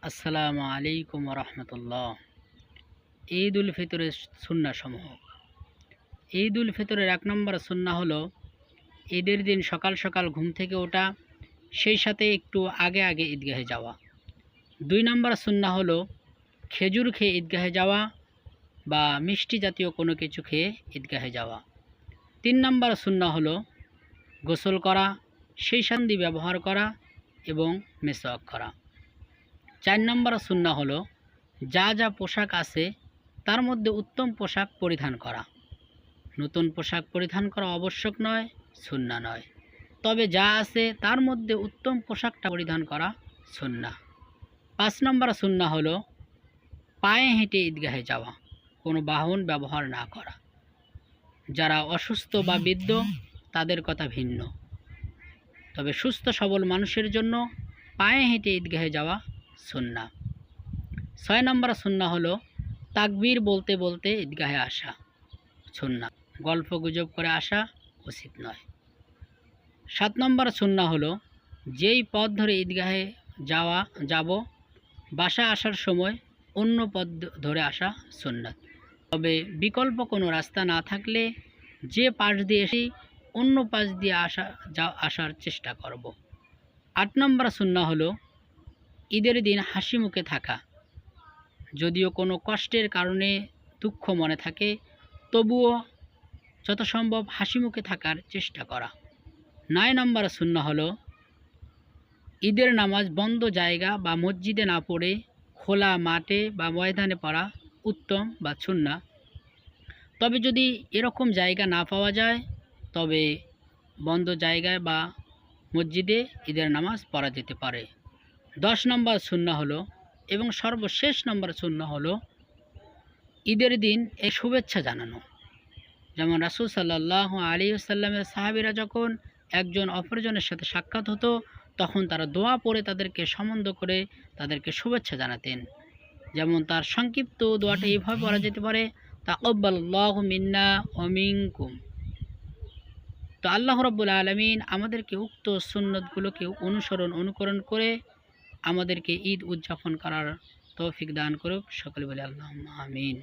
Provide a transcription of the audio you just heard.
আসসালামু আলাইকুম রহমতুল্লাহ। ঈদ উল ফিতরের সুন্নাহ সমূহ। ঈদ উল ফিতরের 1 নম্বর সুন্নাহ হলো ঈদের দিন সকাল সকাল ঘুম থেকে ওঠা, সেই সাথে একটু আগে আগে ঈদগাহে যাওয়া। 2 নম্বর সুন্নাহ হলো খেজুর খেয়ে ঈদগাহে যাওয়া বা মিষ্টি জাতীয় কোনো কিছু খেয়ে ঈদগাহে যাওয়া। 3 নম্বর সুন্নাহ হলো গোসল করা, সেই সান্দি ব্যবহার করা এবং মেসওয়াক করা। 4 নম্বর সুন্নাহ হলো যা যা পোশাক আছে তার মধ্যে উত্তম পোশাক পরিধান করা। নতুন পোশাক পরিধান করা আবশ্যক নয়, সুন্নাহ নয়, তবে যা আছে তার মধ্যে উত্তম পোশাকটা পরিধান করা সুন্নাহ। 5 নম্বর সুন্নাহ হলো পায়ে হেঁটে ঈদগাহে যাওয়া, কোনো বাহন ব্যবহার না করা। যারা অসুস্থ বা বৃদ্ধ তাদের কথা ভিন্ন, তবে সুস্থ সবল মানুষের জন্য পায়ে হেঁটে ঈদগাহে যাওয়া সুন্নাহ। 6 নম্বর সুন্নাহ হলো তাকবীর বলতে বলতে ঈদগাহে আসা, সুন্নাহ। গল্প গুজব করে আসা উচিত নয়। 7 নম্বর সুন্নাহ হলো যেই পথ ধরে ঈদগাহে যাব বাসা আসার সময় অন্য পথ ধরে আসা সুন্নাত। তবে বিকল্প কোনো রাস্তা না থাকলে যে পাশ দিয়ে এসে অন্য পাশ দিয়ে আসার চেষ্টা করব। 8 নম্বর সুন্নাহ হলো ঈদের দিন হাসি মুখে থাকা, যদিও কোনো কষ্টের কারণে দুঃখ মনে থাকে তবুও যত সম্ভব হাসি মুখে থাকার চেষ্টা করা। 9 নম্বর সুন্নাহ হলো ঈদের নামাজ বন্ধ জায়গা বা মসজিদে না পড়ে খোলা মাঠে বা ময়দানে পড়া উত্তম বা সুন্নাহ। তবে যদি এরকম জায়গা না পাওয়া যায় তবে বন্ধ জায়গায় বা মসজিদে ঈদের নামাজ পড়া যেতে পারে। 10 নম্বর সুন্নাহ হলো এবং সর্বশেষ নম্বর সুন্নাহ হলো ঈদের দিন এই শুভেচ্ছা জানানো। যেমন রাসূল সাল্লাল্লাহু আলাইহি ওয়াসাল্লামের সাহাবীরা যখন একজন অপরজনের সাথে সাক্ষাৎ হতো তখন তারা দোয়া পড়ে তাদেরকে সম্বোধন করে তাদেরকে শুভেচ্ছা জানাতেন। যেমন তার সংক্ষিপ্ত দোয়াটা এইভাবে পড়া যেতে পারে, তাকাব্বালাল্লাহু মিন্না ওয়া মিনকুম। তো আল্লাহ রাব্বুল আলামিন আমাদেরকে উক্ত সুন্নতগুলোকে অনুকরণ করে আমাদেরকে ঈদ উদযাপন করার তৌফিক দান করুক। সকলে বলে আল্লাহুম্মা আমিন।